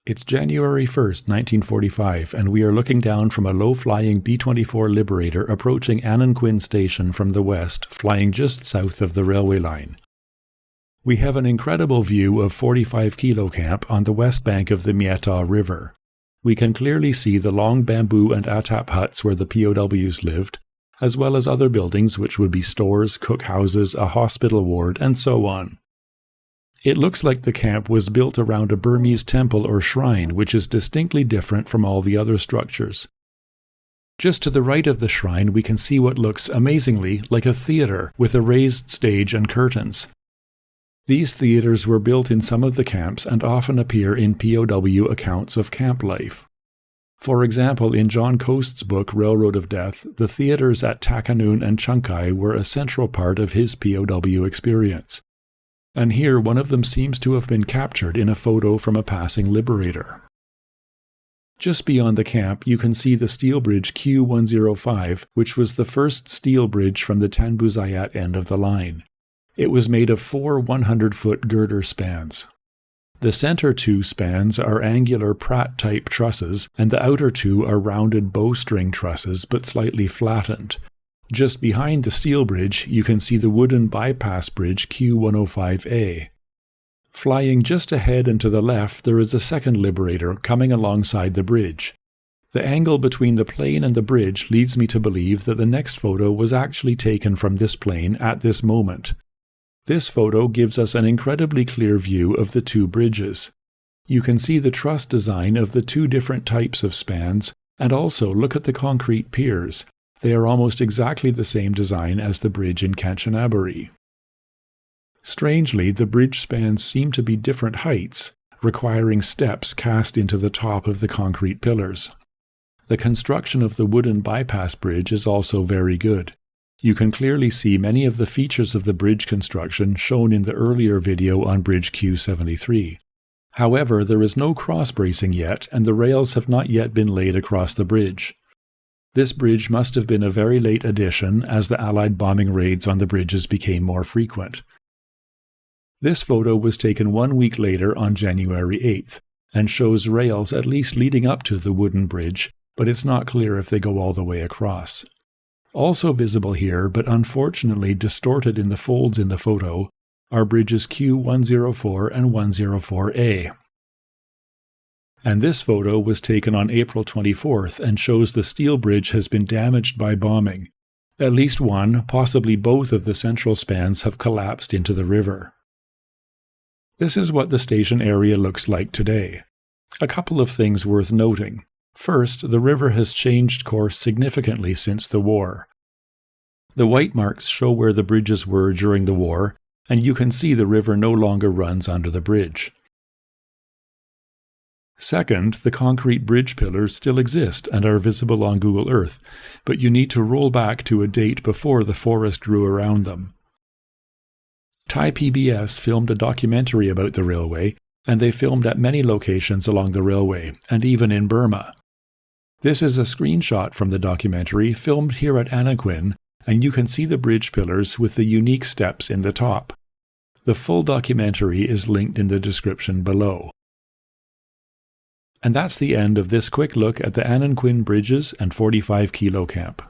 It's January 1st, 1945, and we are looking down from a low-flying B-24 Liberator approaching Anankwin station from the west, flying just south of the railway line. We have an incredible view of 45 Kilo Camp on the west bank of the Mieta River. We can clearly see the long bamboo and atap huts where the POWs lived, as well as other buildings which would be stores, cookhouses, a hospital ward, and so on. It looks like the camp was built around a Burmese temple or shrine, which is distinctly different from all the other structures. Just to the right of the shrine we can see what looks, amazingly, like a theatre with a raised stage and curtains. These theatres were built in some of the camps and often appear in POW accounts of camp life. For example, in John Coast's book Railroad of Death, the theatres at Takanoon and Chunkai were a central part of his POW experience. And here one of them seems to have been captured in a photo from a passing Liberator. Just beyond the camp you can see the steel bridge Q105, which was the first steel bridge from the Tanbuzayat end of the line. It was made of 4 100-foot girder spans. The center 2 spans are angular Pratt-type trusses, and the outer 2 are rounded bowstring trusses but slightly flattened. Just behind the steel bridge, you can see the wooden bypass bridge Q105A. Flying just ahead and to the left, there is a second Liberator coming alongside the bridge. The angle between the plane and the bridge leads me to believe that the next photo was actually taken from this plane at this moment. This photo gives us an incredibly clear view of the 2 bridges. You can see the truss design of the 2 different types of spans, and also look at the concrete piers. They are almost exactly the same design as the bridge in Kanchanaburi. Strangely, the bridge spans seem to be different heights, requiring steps cast into the top of the concrete pillars. The construction of the wooden bypass bridge is also very good. You can clearly see many of the features of the bridge construction shown in the earlier video on bridge Q73. However, there is no cross-bracing yet, and the rails have not yet been laid across the bridge. This bridge must have been a very late addition as the Allied bombing raids on the bridges became more frequent. This photo was taken 1 week later on January 8th, and shows rails at least leading up to the wooden bridge, but it's not clear if they go all the way across. Also visible here, but unfortunately distorted in the folds in the photo, are bridges Q104 and 104A. And this photo was taken on April 24th and shows the steel bridge has been damaged by bombing. At least one, possibly both of the central spans have collapsed into the river. This is what the station area looks like today. A couple of things worth noting. First, the river has changed course significantly since the war. The white marks show where the bridges were during the war, and you can see the river no longer runs under the bridge. Second, the concrete bridge pillars still exist and are visible on Google Earth, but you need to roll back to a date before the forest grew around them. Thai PBS filmed a documentary about the railway, and they filmed at many locations along the railway, and even in Burma. This is a screenshot from the documentary filmed here at Anankwin, and you can see the bridge pillars with the unique steps in the top. The full documentary is linked in the description below. And that's the end of this quick look at the Anankwin bridges and 45 Kilo Camp.